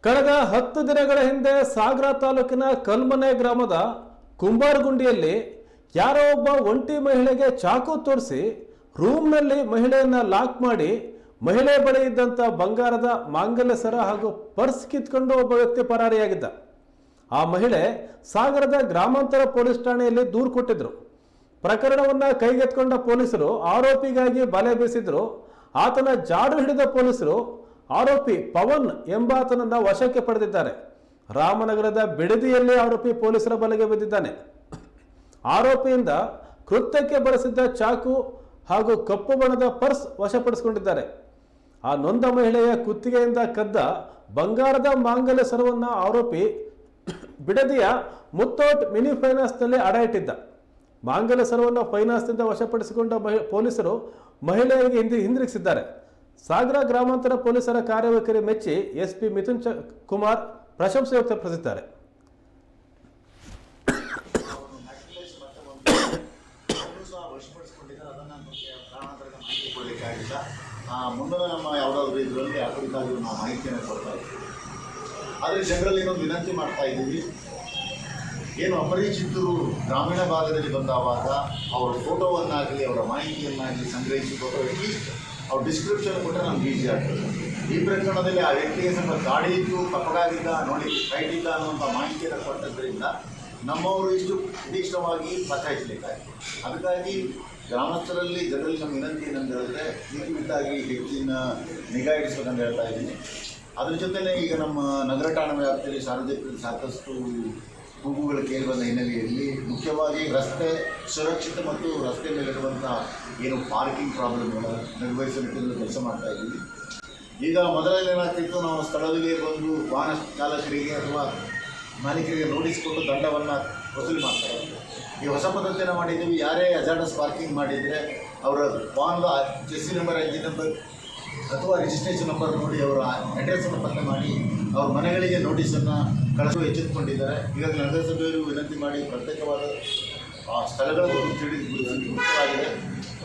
ಕಳೆದ 10 ದಿನಗಳ ಹಿಂದೆ ಸಾಗರ ತಾಲೂಕಿನ ಕಲ್ಮನೆ ಗ್ರಾಮದ ಕುಂಬಾರಗುಂಡಿಯಲ್ಲಿ ಯಾರೋ ಒಬ್ಬ ಒಂಟಿ ಮಹಿಳೆಗೆ ಚಾಕು ತೋರಿಸಿ ರೂಮ್ನಲ್ಲಿ ಮಹಿಳೆಯನ್ನ ಲಾಕ್ ಮಾಡಿ ಮಹಿಳೆ ಬಳಿ ಇದ್ದಂತ ಬಂಗಾರದ ಮಾಂಗಲ್ಯ ಸರ ಹಾಗೂ ಪರ್ಸ್ ಕಿತ್ಕೊಂಡು ಒಬ್ಬ ವ್ಯಕ್ತಿ ಪರಾರಿಯಾಗಿದ್ದ. ಆ ಮಹಿಳೆ ಸಾಗರದ ಗ್ರಾಮಾಂತರ ಪೊಲೀಸ್ ಠಾಣೆಯಲ್ಲಿ ದೂರು ಕೊಟ್ಟಿದ್ರು. ಪ್ರಕರಣವನ್ನ ಕೈಗೆತ್ತಿಕೊಂಡ ಪೊಲೀಸರು ಆರೋಪಿಗಾಗಿ ಬಲೆ ಬೀಸಿದ್ರು. ಆತನ ಜಾಡು ಹಿಡಿದ ಪೊಲೀಸರು ಆರೋಪಿ ಪವನ್ ಎಂಬಾತನನ್ನ ವಶಕ್ಕೆ ಪಡೆದಿದ್ದಾರೆ. ರಾಮನಗರದ ಬಿಡದಿಯಲ್ಲಿ ಆರೋಪಿ ಪೊಲೀಸರ ಬಲೆಗೆ ಬಿದ್ದಿದ್ದಾನೆ. ಆರೋಪಿಯಿಂದ ಕೃತ್ಯಕ್ಕೆ ಬಳಸಿದ್ದ ಚಾಕು ಹಾಗೂ ಕಪ್ಪು ಬಣ್ಣದ ಪರ್ಸ್ ವಶಪಡಿಸಿಕೊಂಡಿದ್ದಾರೆ. ಆ ನೊಂದ ಮಹಿಳೆಯ ಕುತ್ತಿಗೆಯಿಂದ ಕದ್ದ ಬಂಗಾರದ ಮಾಂಗಲ್ಯ ಸರವನ್ನು ಆರೋಪಿ ಬಿಡದಿಯ ಮುತ್ತೋಟ್ ಮಿನಿ ಫೈನಾನ್ಸ್ನಲ್ಲಿ ಅಡ ಇಟ್ಟಿದ್ದ. ಮಾಂಗಲ್ಯ ಸರವನ್ನು ಫೈನಾನ್ಸ್ನಿಂದ ವಶಪಡಿಸಿಕೊಂಡ ಪೊಲೀಸರು ಮಹಿಳೆಯರಿಗೆ ಹಿಂದಿರುಗಿಸಿದ್ದಾರೆ. ಸಾಗರ ಗ್ರಾಮಾಂತರ ಪೊಲೀಸರ ಕಾರ್ಯವೈಖರಿ ಮೆಚ್ಚಿ ಎಸ್ಪಿ ಮಿಥುನ್ ಕುಮಾರ್ ಪ್ರಶಂಸೆ ವ್ಯಕ್ತಪಡಿಸಿದ್ದಾರೆ. ಮುಂದಿನ ನಮ್ಮ ಯಾವುದಾದ್ರೂ ಇದರಲ್ಲಿ ಆ ಕುರಿತಾಗಿ ನಾವು ಮಾಹಿತಿಯನ್ನು ಕೊಡ್ತಾ ಇದ್ದೀವಿ. ಆದರೆ ಜನರಲ್ಲಿ ಇನ್ನೊಂದು ವಿನಂತಿ ಮಾಡ್ತಾ ಇದ್ದೀವಿ, ಏನು ಅಪರಿಚಿತರು ಗ್ರಾಮೀಣ ಭಾಗದಲ್ಲಿ ಬಂದಾವಾಗ ಅವರ ಫೋಟೋವನ್ನಾಗಲಿ ಅವರ ಮಾಹಿತಿಯನ್ನಾಗಲಿ ಸಂಗ್ರಹಿಸಿಕೊಟ್ಟು ಅಟ್ಲೀಸ್ಟ್ ಅವ್ರ ಡಿಸ್ಕ್ರಿಪ್ಷನ್ ಕೊಟ್ಟರೆ ನಮ್ಗೆ ಈಸಿ ಆಗ್ತದೆ. ಈ ಪ್ರಕರಣದಲ್ಲಿ ಆ ವ್ಯಕ್ತಿಗೆ ಸ್ವಲ್ಪ ಗಾಡಿ ಇದ್ದು ಕಪ್ಪಗಾಗಿದ್ದ, ನೋಡಿ ಫೈಟ್ ಇಲ್ಲ ಅನ್ನುವಂಥ ಮಾಹಿತಿಯನ್ನು ಕೊಟ್ಟದ್ರಿಂದ ನಮ್ಮವರು ಇಷ್ಟು ತೀಕ್ಷ್ಣವಾಗಿ ಪತ್ತಾಯಿಸಬೇಕಾಯಿತು. ಅದಕ್ಕಾಗಿ ಗ್ರಾಮಸ್ಥರಲ್ಲಿ ಜನರಲ್ಲಿ ನಮ್ಮ ವಿನಂತಿ ಏನಂತ ಹೇಳಿದ್ರೆ ಈ ಕುರಿತಾಗಿ ಹೆಚ್ಚಿನ ನಿಗಾ ಇಡಿಸಬೇಕಂತ ಹೇಳ್ತಾ ಇದ್ದೀನಿ. ಅದ್ರ ಜೊತೆಯೇ ಈಗ ನಮ್ಮ ನಗರ ಠಾಣಾ ವ್ಯಾಪ್ತಿಯಲ್ಲಿ ಸಾರ್ವಜನಿಕರಿಗೆ ಸಾಕಷ್ಟು ಕೂಗುಗಳು ಕೇಳಿಬಂದ ಹಿನ್ನೆಲೆಯಲ್ಲಿ ಮುಖ್ಯವಾಗಿ ರಸ್ತೆ ಸುರಕ್ಷಿತ ಮತ್ತು ರಸ್ತೆ ಮೇಲಿರುವಂಥ ಏನು ಪಾರ್ಕಿಂಗ್ ಪ್ರಾಬ್ಲಮ್ಗಳು ನಿರ್ವಹಿಸುವ ನಿಟ್ಟಿನಲ್ಲಿ ಕೆಲಸ ಮಾಡ್ತಾ ಇದ್ದೀವಿ. ಈಗ ಮೊದಲಲ್ಲಿ ಏನಾಗ್ತಿತ್ತು, ನಾವು ಸ್ಥಳದಲ್ಲಿ ಬಂದು ವಾಹನ ಚಾಲಕರಿಗೆ ಅಥವಾ ಮಾಲೀಕರಿಗೆ ನೋಟಿಸ್ ಕೊಟ್ಟು ದಂಡವನ್ನು ವಸೂಲಿ ಮಾಡ್ತಾರೆ. ಈ ಹೊಸ ಪದ್ಧತಿಯನ್ನು ಮಾಡಿದ್ದೀವಿ. ಯಾರೇ ಹಜಾರ್ಡಸ್ ಪಾರ್ಕಿಂಗ್ ಮಾಡಿದರೆ ಅವರ ವಾಹನದ ಚೆಸ್ಸಿ ನಂಬರ್, ಎಂಜಿನ್ ನಂಬರ್ ಅಥವಾ ರಿಜಿಸ್ಟ್ರೇಷನ್ ನಂಬರ್ ನೋಡಿ ಅವರ ಅಡ್ರೆಸ್ಸನ್ನು ಪತ್ತೆ ಮಾಡಿ ಅವ್ರ ಮನೆಗಳಿಗೆ ನೋಟಿಸನ್ನು ಕಳಿಸುವ ಎಚ್ಚೆತ್ತುಕೊಂಡಿದ್ದಾರೆ. ಹೀಗಾಗಿ ನಗರಸಭೆಯವರು ವಿನಂತಿ ಮಾಡಿ ಪ್ರತ್ಯೇಕವಾದ ಸ್ಥಳಗಳನ್ನು ಮುಖ್ಯವಾಗಿದೆ.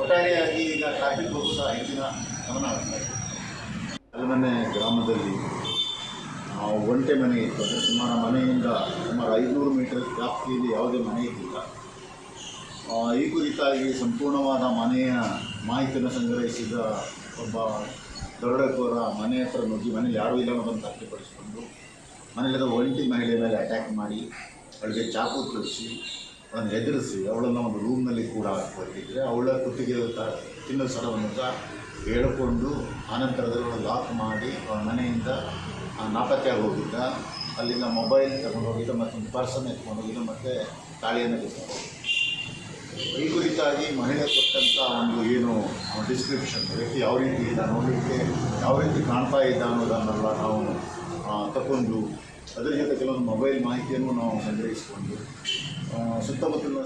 ಒಟ್ಟಾರೆಯಾಗಿ ಈಗ ಟ್ರಾಫಿಕ್ ಹೋಗೂ ಸಹ ಹೆಚ್ಚಿನ ಗಮನ ಆಗ್ತಾ ಇದೆ. ಕಲ್ಮನೆ ಗ್ರಾಮದಲ್ಲಿ ಒಂಟೆ ಮನೆ ಇತ್ತು. ಸುಮಾರು ಮನೆಯಿಂದ ಸುಮಾರು 500 ಮೀಟರ್ ವ್ಯಾಪ್ತಿಯಲ್ಲಿ ಯಾವುದೇ ಮನೆ ಇದ್ದಿಲ್ಲ. ಈ ಕುರಿತಾಗಿ ಸಂಪೂರ್ಣವಾದ ಮನೆಯ ಮಾಹಿತಿಯನ್ನು ಸಂಗ್ರಹಿಸಿದ ಒಬ್ಬ ದರೋಡೆಕೋರ ಮನೆ ಹತ್ರ ನುಗ್ಗಿ ಮನೇಲಿ ಯಾರೂ ಇಲ್ಲ ಅನ್ನೋದನ್ನು ಖಾತ್ರಿಪಡಿಸಿಕೊಂಡು ಮನೆಯಲ್ಲಿದ್ದ ಒಂಟಿ ಮಹಿಳೆ ಮೇಲೆ ಅಟ್ಯಾಕ್ ಮಾಡಿ ಅವಳಿಗೆ ಚಾಕು ತೋರಿಸಿ ಅವಳನ್ನು ಹೆದರಿಸಿ ಅವಳನ್ನು ಒಂದು ರೂಮ್ನಲ್ಲಿ ಕೂಡ ಹಾಕಿಕೊಂಡಿದ್ದರೆ ಅವಳ ಕುತ್ತಿಗೆ ತಿನ್ನೋ ಸರವನ್ನು ಸಹ ಹೇಳಿಕೊಂಡು ಆನಂತರದಲ್ಲಿ ಅವಳು ಲಾಕ್ ಮಾಡಿ ಅವಳ ಮನೆಯಿಂದ ನಾಪತ್ತೆಯಾಗಿ ಹೋಗಿದ್ದ. ಅಲ್ಲಿಂದ ಮೊಬೈಲ್ ತಗೊಂಡು ಹೋಗಿದ್ದ, ಮತ್ತು ಪರ್ಸನ್ನು ಎತ್ಕೊಂಡು ಹೋಗಿದ್ದ, ಮತ್ತು ತಾಳಿಯನ್ನು ಎತ್ಕೊಂಡು. ಈ ಕುರಿತಾಗಿ ಮಹಿಳೆ ಕೊಟ್ಟಂಥ ಒಂದು ಏನು ಡಿಸ್ಕ್ರಿಪ್ಷನ್, ವ್ಯಕ್ತಿ ಯಾವ ರೀತಿ ಇದ್ದ, ನೋಡಲಿಕ್ಕೆ ಯಾವ ರೀತಿ ಕಾಣ್ತಾ ಇದ್ದ ಅನ್ನೋದನ್ನೆಲ್ಲ ನಾವು ತಗೊಂಡು ಅದರ ಜೊತೆ ಕೆಲವೊಂದು ಮೊಬೈಲ್ ಮಾಹಿತಿಯನ್ನು ನಾವು ಸಂಗ್ರಹಿಸಿಕೊಂಡು ಸುತ್ತಮುತ್ತಲಿನ